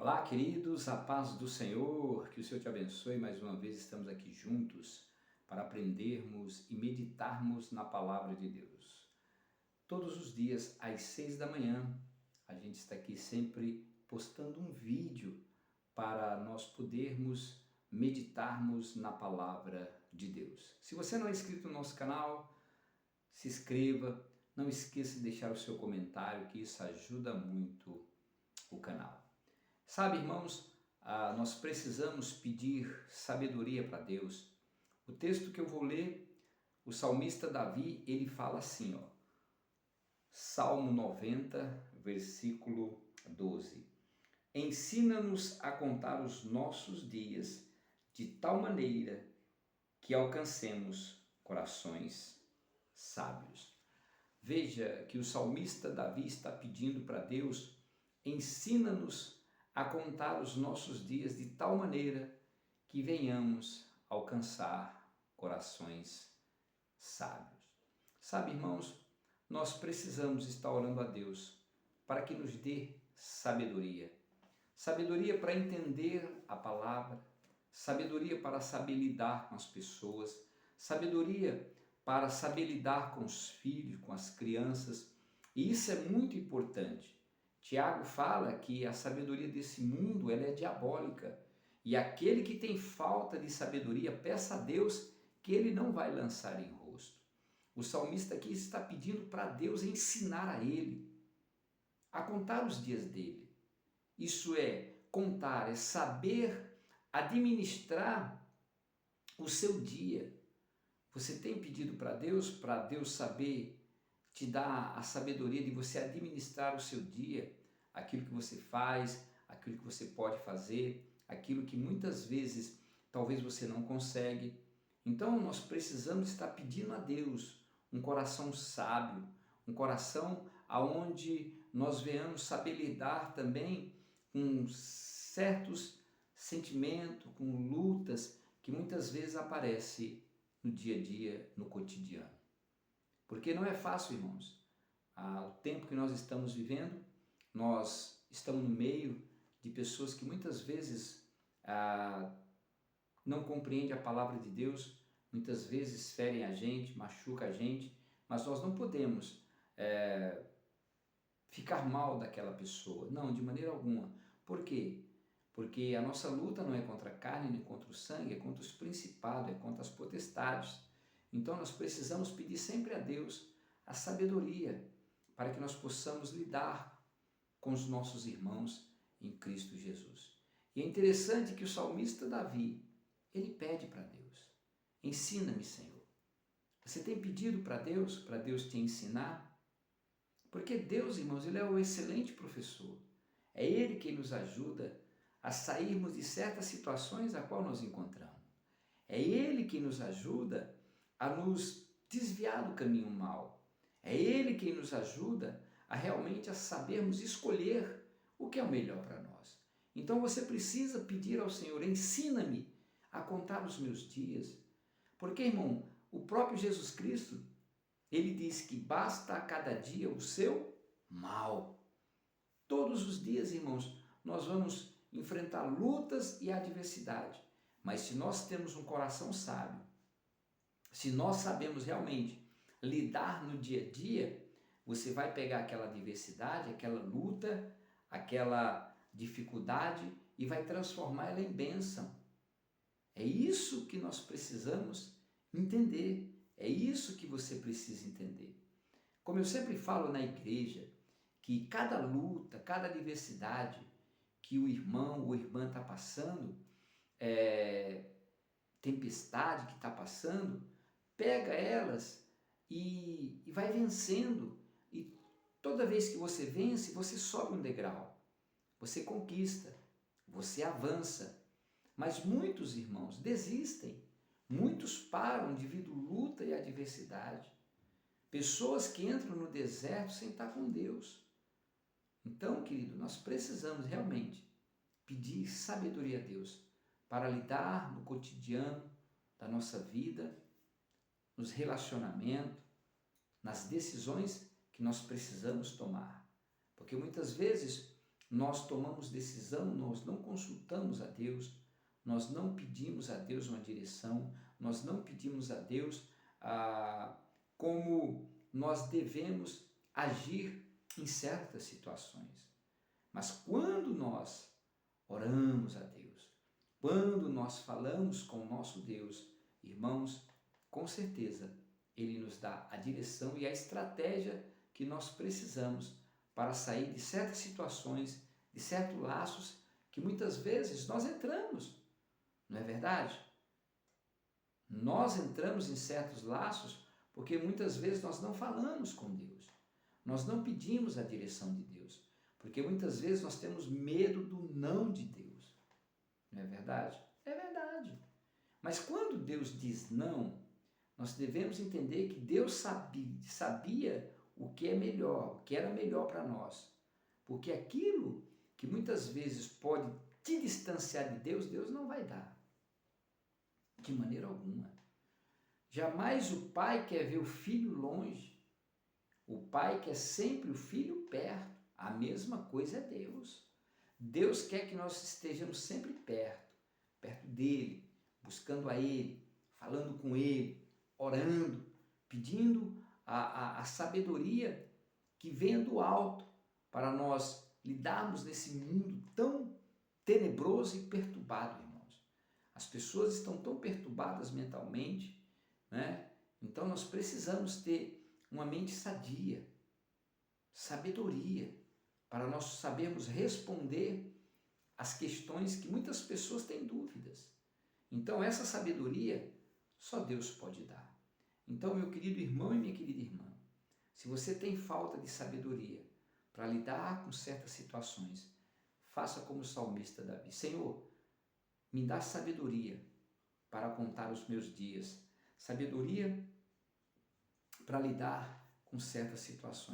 Olá, queridos, a paz do Senhor, que o Senhor te abençoe. Mais uma vez estamos aqui juntos para aprendermos e meditarmos na palavra de Deus. Todos os dias, às 6 da manhã, a gente está aqui sempre postando um vídeo para nós podermos meditarmos na palavra de Deus. Se você não é inscrito no nosso canal, se inscreva. Não esqueça de deixar o seu comentário, que isso ajuda muito o canal. Sabe, irmãos, nós precisamos pedir sabedoria para Deus. O texto que eu vou ler, o salmista Davi, ele fala assim, Salmo 90, versículo 12. Ensina-nos a contar os nossos dias de tal maneira que alcancemos corações sábios. Veja que o salmista Davi está pedindo para Deus, ensina-nos a contar os nossos dias de tal maneira que venhamos alcançar corações sábios. Sabe, irmãos, nós precisamos estar orando a Deus para que nos dê sabedoria. Sabedoria para entender a palavra, sabedoria para saber lidar com as pessoas, sabedoria para saber lidar com os filhos, com as crianças. E isso é muito importante. Tiago fala que a sabedoria desse mundo ela é diabólica. E aquele que tem falta de sabedoria, peça a Deus que ele não vai lançar em rosto. O salmista aqui está pedindo para Deus ensinar a ele a contar os dias dele. Isso é contar, é saber administrar o seu dia. Você tem pedido para Deus saber te dar a sabedoria de você administrar o seu dia, aquilo que você faz, aquilo que você pode fazer, aquilo que muitas vezes talvez você não consegue. Então nós precisamos estar pedindo a Deus um coração sábio, um coração aonde nós venhamos saber lidar também com certos sentimentos, com lutas que muitas vezes aparecem no dia a dia, no cotidiano. Porque não é fácil, irmãos. O tempo que nós estamos vivendo, nós estamos no meio de pessoas que muitas vezes não compreendem a palavra de Deus, muitas vezes ferem a gente, machucam a gente, mas nós não podemos ficar mal daquela pessoa. Não, de maneira alguma. Por quê? Porque a nossa luta não é contra a carne nem contra o sangue, é contra os principados, é contra as potestades. Então nós precisamos pedir sempre a Deus a sabedoria para que nós possamos lidar com os nossos irmãos em Cristo Jesus. E é interessante que o salmista Davi, ele pede para Deus, ensina-me, Senhor. Você tem pedido para Deus te ensinar? Porque Deus, irmãos, Ele é o excelente professor. É Ele quem nos ajuda a sairmos de certas situações a qual nós encontramos. É Ele quem nos ajuda a nos desviar do caminho mau. É Ele quem nos ajuda a realmente a sabermos escolher o que é o melhor para nós. Então você precisa pedir ao Senhor, ensina-me a contar os meus dias. Porque, irmão, o próprio Jesus Cristo, Ele disse que basta a cada dia o seu mal. Todos os dias, irmãos, nós vamos enfrentar lutas e adversidade. Mas se nós temos um coração sábio, se nós sabemos realmente lidar no dia a dia, você vai pegar aquela adversidade, aquela luta, aquela dificuldade e vai transformar ela em bênção. É isso que nós precisamos entender. É isso que você precisa entender. Como eu sempre falo na igreja, que cada luta, cada adversidade que o irmão ou irmã está passando, tempestade que está passando, pega elas e vai vencendo. E toda vez que você vence, você sobe um degrau, você conquista, você avança. Mas muitos irmãos desistem, muitos param devido à luta e adversidade. Pessoas que entram no deserto sem estar com Deus. Então, querido, nós precisamos realmente pedir sabedoria a Deus para lidar no cotidiano da nossa vida, nos relacionamentos, nas decisões que nós precisamos tomar. Porque muitas vezes nós tomamos decisão, nós não consultamos a Deus, nós não pedimos a Deus uma direção, nós não pedimos a Deus como nós devemos agir em certas situações. Mas quando nós oramos a Deus, quando nós falamos com o nosso Deus, irmãos, com certeza Ele nos dá a direção e a estratégia que nós precisamos para sair de certas situações, de certos laços que muitas vezes nós entramos, não é verdade? Nós entramos em certos laços porque muitas vezes nós não falamos com Deus, nós não pedimos a direção de Deus, porque muitas vezes nós temos medo do não de Deus, não é verdade? É verdade. Mas quando Deus diz não, nós devemos entender que Deus sabia o que é melhor, o que era melhor para nós. Porque aquilo que muitas vezes pode te distanciar de Deus, Deus não vai dar. De maneira alguma. Jamais o pai quer ver o filho longe. O pai quer sempre o filho perto. A mesma coisa é Deus. Deus quer que nós estejamos sempre perto dele, buscando a ele, falando com ele, orando, pedindo a sabedoria que venha do alto para nós lidarmos nesse mundo tão tenebroso e perturbado, irmãos. As pessoas estão tão perturbadas mentalmente, né? Então nós precisamos ter uma mente sadia, sabedoria, para nós sabermos responder às questões que muitas pessoas têm dúvidas. Então essa sabedoria só Deus pode dar. Então, meu querido irmão e minha querida irmã, se você tem falta de sabedoria para lidar com certas situações, faça como o salmista Davi. Senhor, me dá sabedoria para contar os meus dias, sabedoria para lidar com certas situações.